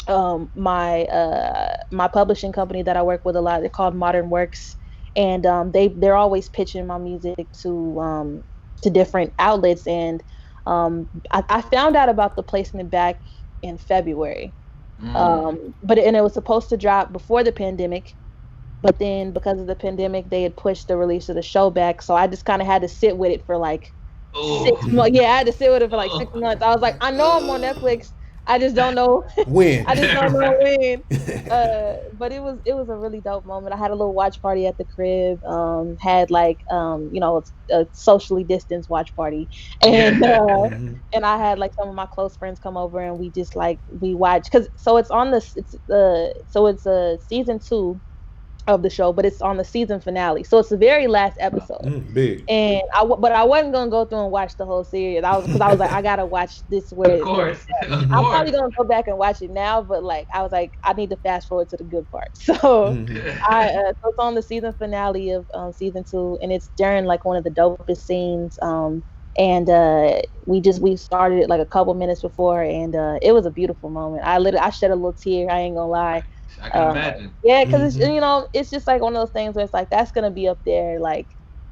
my publishing company that I work with a lot. They're called Modern Works, and they're always pitching my music to different outlets. And I found out about the placement back in February. But it was supposed to drop before the pandemic, but then because of the pandemic, they had pushed the release of the show back. So I just kind of had to sit with it for like 6 months. Yeah, I had to sit with it for like 6 months. I was like, I know I'm on Netflix. I just don't know when. I just don't know when. But it was a really dope moment. I had a little watch party at the crib. Had like a socially distanced watch party, and and I had like some of my close friends come over, and we just like we watched it's season 2 of the show, but it's on the season finale, so it's the very last episode. Big. And I wasn't gonna go through and watch the whole series. I was like, I gotta watch this where Of course. I'm probably gonna go back and watch it now, but like I was like, I need to fast forward to the good part. So so it's on the season finale of season 2, and it's during like one of the dopest scenes. And we started it like a couple minutes before, and it was a beautiful moment. I shed a little tear. I ain't gonna lie. I can imagine. Yeah, because it's just like one of those things where it's like that's gonna be up there like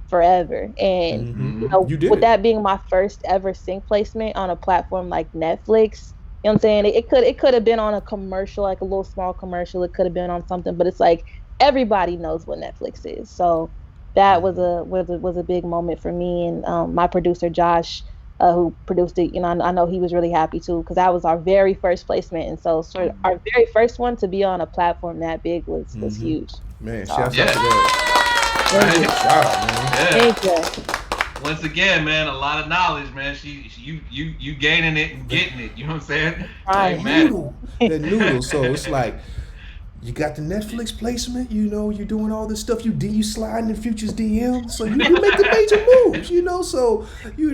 forever. And with that being my first ever sync placement on a platform like Netflix, you know what I'm saying? It could have been on a commercial, like a little small commercial. It could have been on something, but it's like everybody knows what Netflix is. So that was a big moment for me, and my producer Josh, who produced it, I know he was really happy too, because that was our very first placement, and so our very first one to be on a platform that big was huge. Man, shouts out to that. Shout out, man. Thank you. Once again, man, a lot of knowledge, man. You gaining it and getting it. You know what I'm saying? Right. That noodle. So it's like, you got the Netflix placement, you're doing all this stuff, you sliding in Future's DM, so you make the major moves, so, you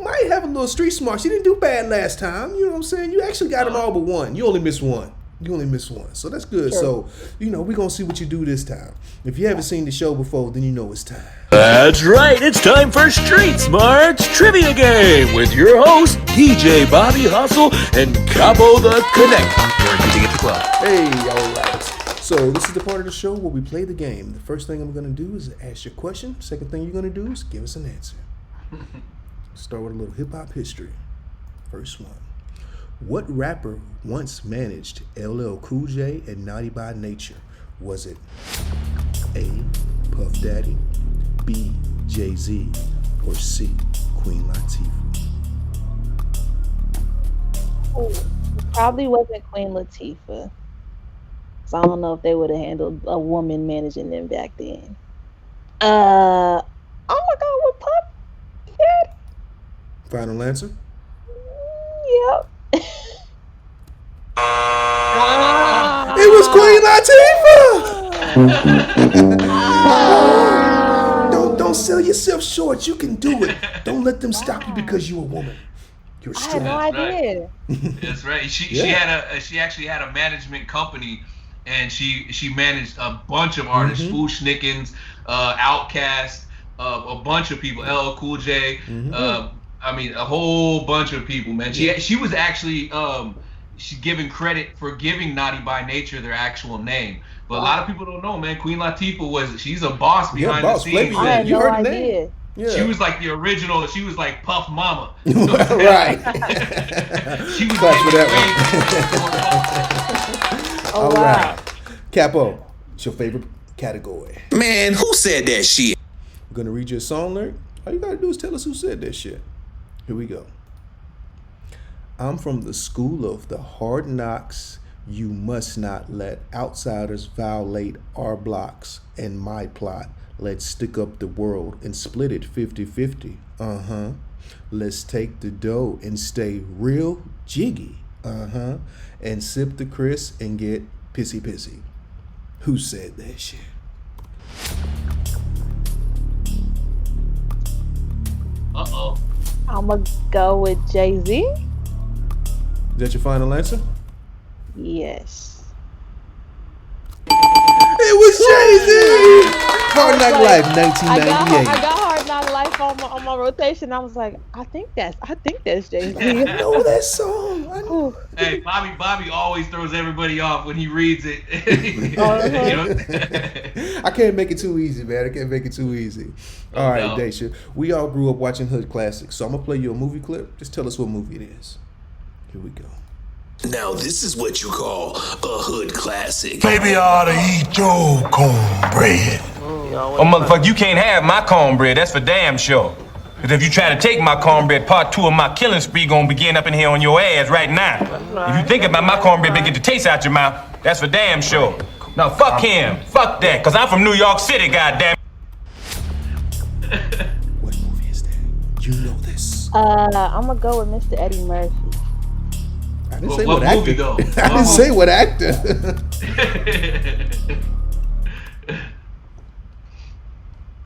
might have a little street smarts. You didn't do bad last time, you know what I'm saying? You actually got them all but one. You only missed one. So that's good. Sure. So, we're going to see what you do this time. If you haven't seen the show before, then you know it's time. That's right. It's time for Street Smarts Trivia Game with your host, DJ Bobby Hustle and Capo the Connect. Guaranteed to get the club. Hey, all right. So this is the part of the show where we play the game. The first thing I'm going to do is ask you a question. Second thing you're going to do is give us an answer. Start with a little hip-hop history. First one. What rapper once managed LL Cool J and Naughty by Nature? Was it A, Puff Daddy, B, Jay-Z, or C, Queen Latifah? Oh, it probably wasn't Queen Latifah. So I don't know if they would have handled a woman managing them back then. I'm gonna go with Puff Daddy. Final answer? Yep. It was Queen Latifah. Don't sell yourself short. You can do it. Don't let them stop you because you're a woman. You're strong. I had no idea. That's right. She actually had a management company, and she managed a bunch of artists, Foo Schnickens, Outkast, a bunch of people, LL Cool J. A whole bunch of people, man. She was actually she's given credit for giving Naughty by Nature their actual name. But a lot of people don't know, man. Queen Latifah she's a boss behind the scenes. I had no idea. Yeah. She was like the original. She was like Puff Mama. Right. She was for that one. Oh, all wow. right. Capo, what's your favorite category? Man, who said that shit? I'm going to read you a song lyric. All you got to do is tell us who said that shit. Here we go. I'm from the school of the hard knocks. You must not let outsiders violate our blocks and my plot. Let's stick up the world and split it 50-50. Let's take the dough and stay real jiggy. And sip the Chris and get pissy. Who said that shit? Uh-oh. I'm gonna go with Jay-Z. Is that your final answer? Yes. It was Jay-Z. Hard Knock Life, 1998. I got Hard Knock Life on my rotation. I was like, I think that's Jay-Z. I know that song. Hey, Bobby always throws everybody off when he reads it. I can't make it too easy, man. I can't make it too easy. All right, Daisha. We all grew up watching hood classics, so I'm gonna play you a movie clip. Just tell us what movie it is. Here we go. Now this is what you call a hood classic. Baby, I ought to eat your cornbread. Oh, motherfucker, you can't have my cornbread. That's for damn sure. Because if you try to take my cornbread, part 2 of my killing spree gonna begin up in here on your ass right now. If you think about my cornbread, get the taste out your mouth. That's for damn sure. Now, fuck him. Fuck that. Because I'm from New York City, goddamn. What movie is that? You know this. I'm gonna go with Mr. Eddie Murphy. I didn't say what actor. Though? I didn't say what actor.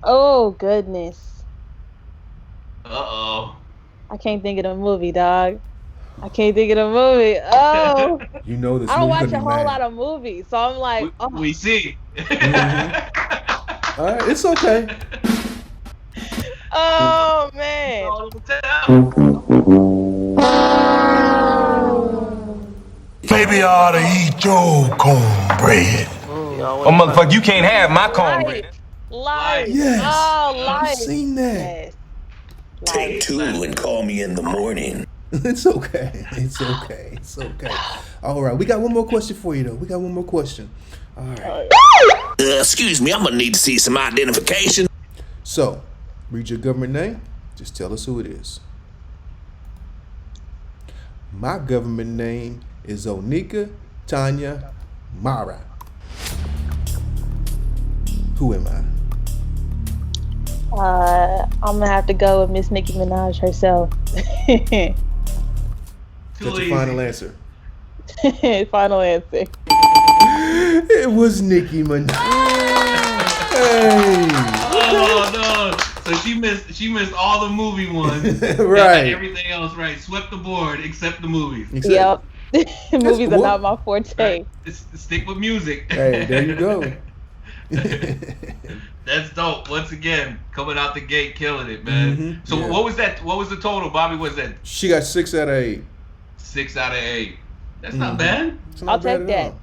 Oh, goodness. Uh-oh. I can't think of the movie, dog. I can't think of the movie. Oh. You know this. I don't watch a whole lot of movies, so I'm like, we see. All right, it's okay. Oh, man. Baby, I ought to eat your cornbread. Oh, motherfucker, you can't have my cornbread. Life. Yes. Oh, Life. I've seen that. Yes. Take 2 and call me in the morning. It's okay. It's okay. It's okay. All right. We got one more question for you, though. We got one more question. All right. Excuse me, I'm gonna need to see some identification. So, read your government name. Just tell us who it is. My government name is Onika Tanya Mara. Who am I? I'm gonna have to go with Miss Nicki Minaj herself. That's your final answer. Final answer. It was Nicki Minaj. Hey. Oh no! So she missed all the movie ones. Right. Everything else right. Swept the board except the movies. Yep. Movies cool. are not my forte. Right. Stick with music. Hey, there you go. That's dope. Once again, coming out the gate, killing it, man. Mm-hmm. So what was that? What was the total, Bobby? Was that She got 6 out of 8. 6 out of 8? That's not bad, It's not I'll bad take at that. all.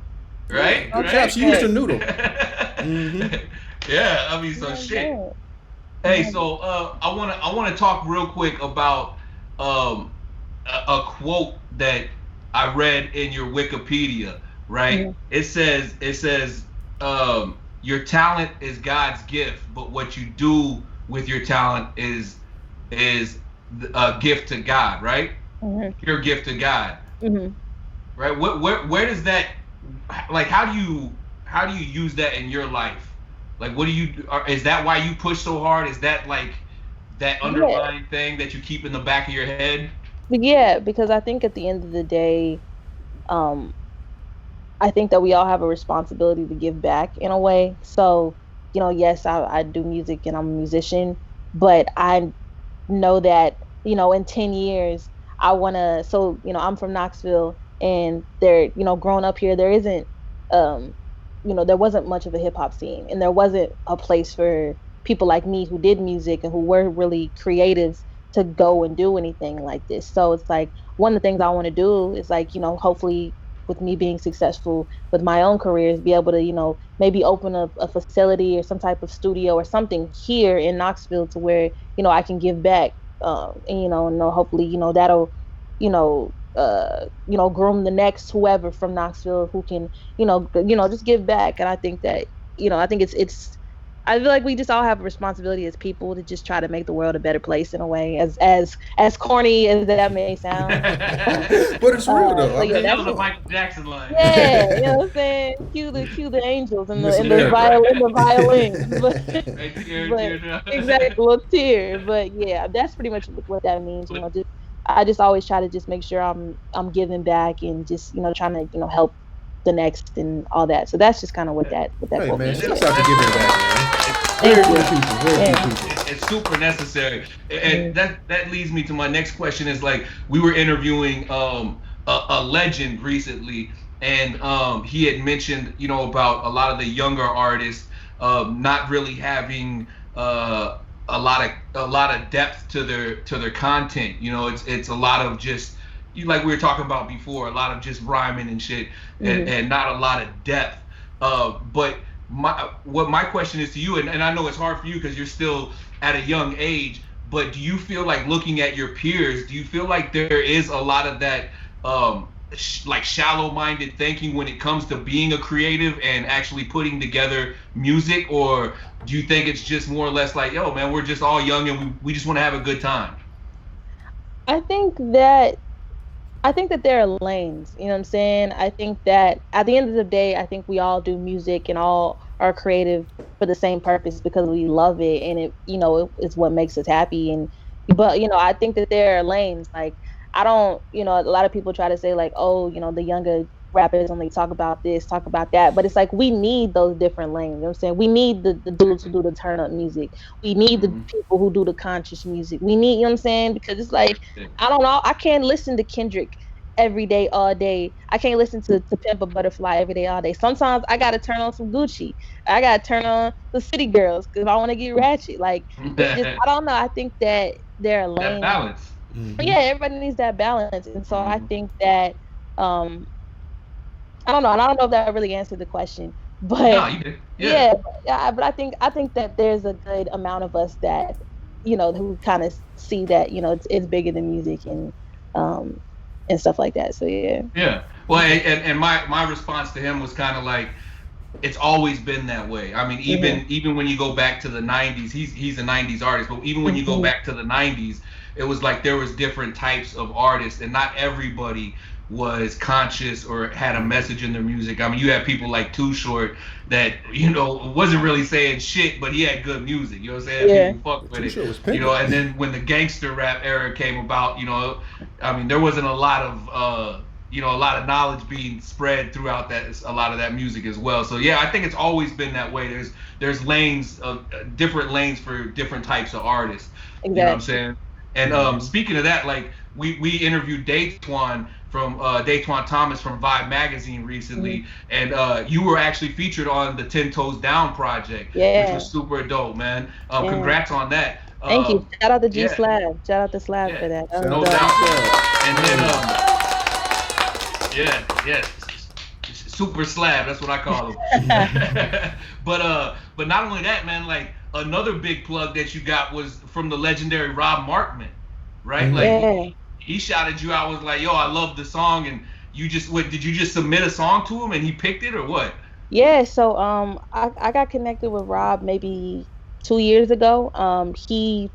right? Good Right? job. She used a noodle. Mm-hmm. Yeah, I mean, so shit. Hey, so I wanna talk real quick about a quote that I read in your Wikipedia. Right? Mm-hmm. It says your talent is God's gift, but what you do with your talent is a gift to God, right? Mm-hmm. Your gift to God, Mm-hmm. right? Where does that, like, how do you use that in your life? Like, what do you? Is that why you push so hard? Is that like that underlying thing that you keep in the back of your head? Yeah, because I think at the end of the day, I think that we all have a responsibility to give back in a way. So, yes, I do music and I'm a musician, but I know that, in 10 years, I want to, so, I'm from Knoxville and there, growing up here, there isn't, there wasn't much of a hip hop scene and there wasn't a place for people like me who did music and who were really creatives to go and do anything like this. So it's like, one of the things I want to do is like, hopefully with me being successful with my own career is be able to, maybe open a facility or some type of studio or something here in Knoxville to where, I can give back, and, hopefully, that'll, groom the next whoever from Knoxville who can, just give back. And I think that, I think I feel like we just all have a responsibility as people to just try to make the world a better place in a way, as corny as that may sound. But it's real though. That was a Michael Jackson line. Yeah, you know what I'm saying? Cue the angels and the violin. But exactly, little tear. But yeah, that's pretty much what that means. I just always try to just make sure I'm giving back and just trying to help the next and all that. So that's just kind of what that Hey quote man, means. shout out to giving back, man. Very good people. It's super necessary, and that leads me to my next question. Is like we were interviewing a legend recently, and he had mentioned, about a lot of the younger artists not really having a lot of depth to their content. It's a lot of just like we were talking about before, a lot of just rhyming and shit, and not a lot of depth. But my question is to you, and I know it's hard for you because you're still at a young age, but do you feel like, looking at your peers, do you feel like there is a lot of that like shallow-minded thinking when it comes to being a creative and actually putting together music? Or do you think it's just more or less like, yo man, we're just all young and we just want to have a good time? I think that there are lanes, you know what I'm saying? I think that at the end of the day, I think we all do music and all are creative for the same purpose because we love it, and it's what makes us happy. But I think that there are lanes. Like, I don't, a lot of people try to say like, oh, the younger rappers only talk about this, talk about that. But it's like, we need those different lanes. You know what I'm saying? We need the dudes who do the turn up music. We need the people who do the conscious music. We need, you know what I'm saying? Because it's like, I don't know, I can't listen to Kendrick every day, all day. I can't listen to Pimp a Butterfly every day, all day. Sometimes I got to turn on some Gucci. I got to turn on the City Girls because I want to get ratchet. Like, I don't know. I think that there are lanes. That balance. Yeah, everybody needs that balance. And so I think that, I don't know. And I don't know if that really answered the question. But no, you did. Yeah. But I think that there's a good amount of us that, who kind of see that, it's bigger than music and stuff like that. So yeah. Yeah. Well, and my response to him was kind of like, it's always been that way. I mean, even when you go back to the 90s, he's a 90s artist, but even when you go back to the 90s, it was like there was different types of artists, and not everybody was conscious or had a message in their music. I mean, you had people like Too Short that, wasn't really saying shit, but he had good music. You know what I'm saying? Yeah. People fuck with it. And then when the gangster rap era came about, I mean, there wasn't a lot of a lot of knowledge being spread throughout a lot of that music as well. So yeah, I think it's always been that way. There's lanes of different lanes for different types of artists. Exactly. You know what I'm saying? And speaking of that, like we interviewed Daytwan Thomas from Vibe Magazine recently, and you were actually featured on the 10 Toes Down project, which was super dope, man. Congrats on that. Thank you. Shout out to G Slab. Shout out to Slab for that. No doubt. And then Super Slab, that's what I call him. But not only that, man, like another big plug that you got was from the legendary Rob Markman, right? Like he shouted you out, was like, yo, I love the song, and you just did you just submit a song to him and he picked it, or what? Yeah, so I got connected with Rob maybe 2 years ago. He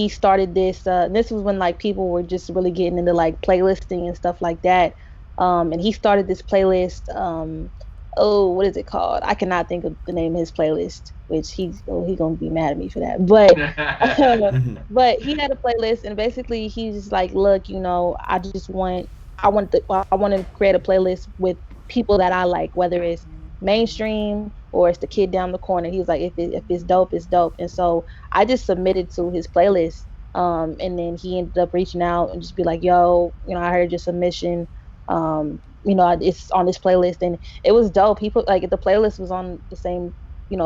started this this was when like people were just really getting into like playlisting and stuff like that. And he started this playlist, what is it called? I cannot think of the name of his playlist, which he's gonna be mad at me for that. But but he had a playlist, and basically he's just like, look, I want to create a playlist with people that I like, whether it's mainstream or it's the kid down the corner. He was like, if it's dope, it's dope. And so I just submitted to his playlist, and then he ended up reaching out and just be like, yo, I heard your submission. It's on this playlist, and it was dope. He put like the playlist was on the same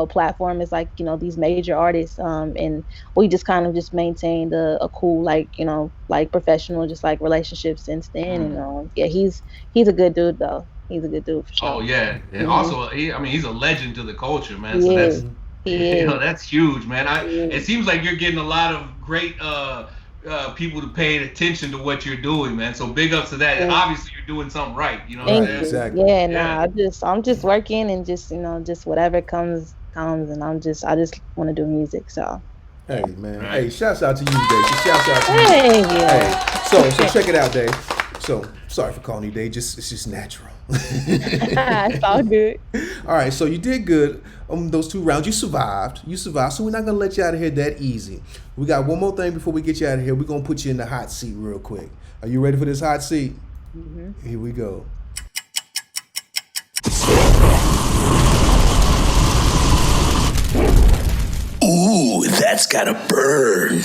platform as like these major artists, and we just kind of just maintained a cool like professional just like relationship since then. And he's a good dude though. He's a good dude for sure. Oh yeah, and also he's a legend to the culture, man. So that's huge, man. It seems like you're getting a lot of great people to pay attention to what you're doing, man. So big ups to that. And obviously you're doing something right. You know what I'm saying? Exactly. I'm just working and just just whatever comes, and I just want to do music. So. Hey man, hey, shouts out to you, Dave. Shouts out to you. Hey, so check it out, Dave. So sorry for calling you Dave. It's just natural. It's all good. All right, so you did good on those 2 rounds. You survived. So we're not gonna let you out of here that easy. We got one more thing before we get you out of here. We're gonna put you in the hot seat real quick. Are you ready for this hot seat? Mm-hmm. Here we go. Ooh, that's gotta burn.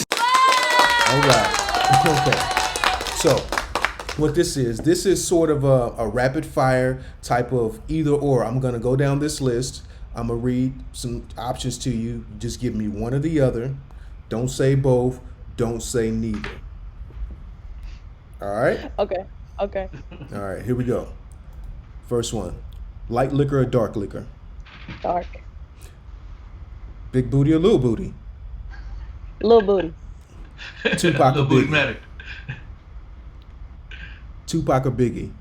All right. Okay. So what this is sort of a rapid fire type of either or. I'm going to go down this list. I'm going to read some options to you. Just give me one or the other. Don't say both. Don't say neither. All right? Okay. All right, here we go. First one. Light liquor or dark liquor? Dark. Big booty or little booty? Little booty. Tupac or Little booty Biggie? matter. Tupac or Biggie?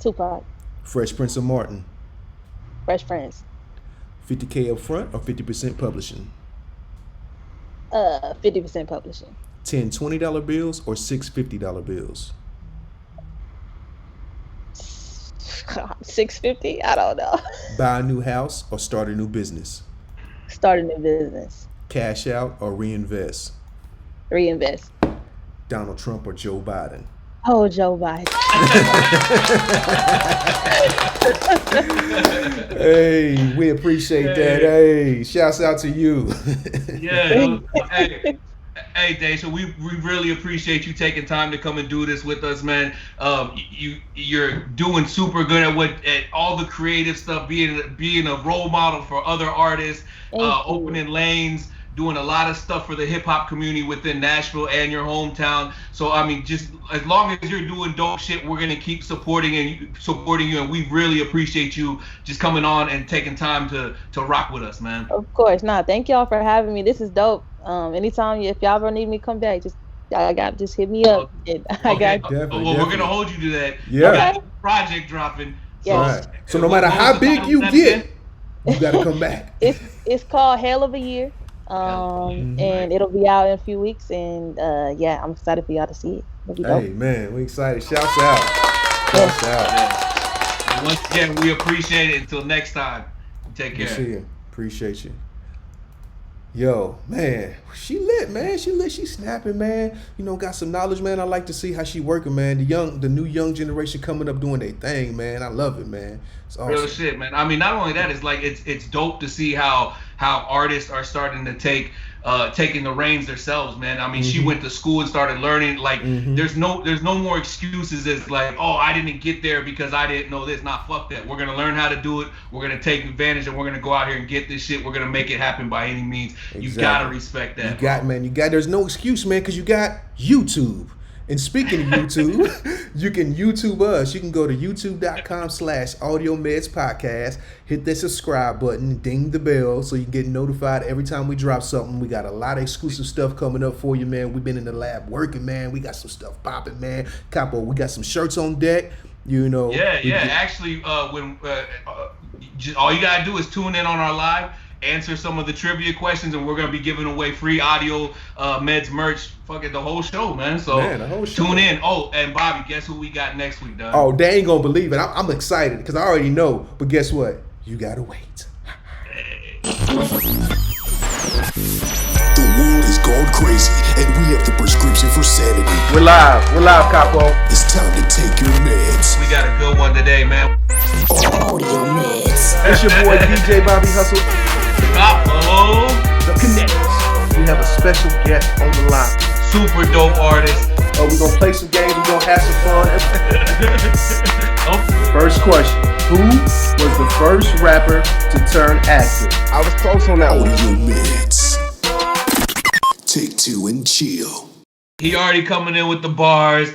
Tupac. Fresh Prince or Martin? Fresh Prince. 50K up front or 50% publishing? 50% publishing. 10 $20 bills or 6 $50 bills? $650? I don't know. Buy a new house or start a new business? Start a new business. Cash out or reinvest? Reinvest. Donald Trump or Joe Biden? Oh, Joe Biden. Hey, we appreciate that. Hey, shouts out to you. Yeah. Hey, Daisha, we really appreciate you taking time to come and do this with us, man. You're doing super good at all the creative stuff, being a role model for other artists, opening lanes, doing a lot of stuff for the hip hop community within Nashville and your hometown. So I mean, just as long as you're doing dope shit, we're gonna keep supporting you, and we really appreciate you just coming on and taking time to rock with us, man. Of course, thank y'all for having me. This is dope. Anytime if y'all ever need me to come back, just hit me up. We're gonna hold you to that. Yeah. We got a project dropping. All right. So no matter how big you get, you gotta come back. It's called Hell of a Year. And it'll be out in a few weeks, and I'm excited for y'all to see it. Hey man, we excited. Shouts out. Yeah. Once again, we appreciate it. Until next time, take care. See you. Appreciate you. Yo, man, she lit, man. She lit. She snapping, man. You know, got some knowledge, man. I like to see how she working, man. The new young generation coming up doing their thing, man. I love it, man. It's awesome. Real shit, man. I mean, not only that, it's like it's dope to see how artists are starting to taking the reins themselves, man. I mean, she went to school and started learning. Like, there's no more excuses. It's like, oh, I didn't get there because I didn't know this. Nah, fuck that. We're gonna learn how to do it. We're gonna take advantage, and we're gonna go out here and get this shit. We're gonna make it happen by any means. Exactly. You gotta respect that. You got. There's no excuse, man, because you got YouTube. And speaking of YouTube, you can YouTube us. You can go to youtube.com/Audio Meds Podcast. Hit that subscribe button, ding the bell so you can get notified every time we drop something. We got a lot of exclusive stuff coming up for you, man. We've been in the lab working, man. We got some stuff popping, man. Capo, we got some shirts on deck. You know. Yeah. Actually, when all you gotta do is tune in on our live, answer some of the trivia questions, and we're gonna be giving away free audio Meds merch. Fucking the whole show, man. So the whole show. Tune in. Oh, and Bobby, guess who we got next week, dog? Oh, they ain't gonna believe it. I'm excited because I already know. But guess what? You gotta wait. The world has gone crazy, and we have the prescription for sanity. We're live, Capo. It's time to take your meds. We got a good one today, man. Audio Meds. It's your boy DJ Bobby Hustle. Capo the Connect. We have a special guest on the line. Super dope artist. We're gonna play some games. We're gonna have some fun. First question: who was the first rapper to turn actor? I was close on that one. Audio Meds. Take two and chill. He already coming in with the bars.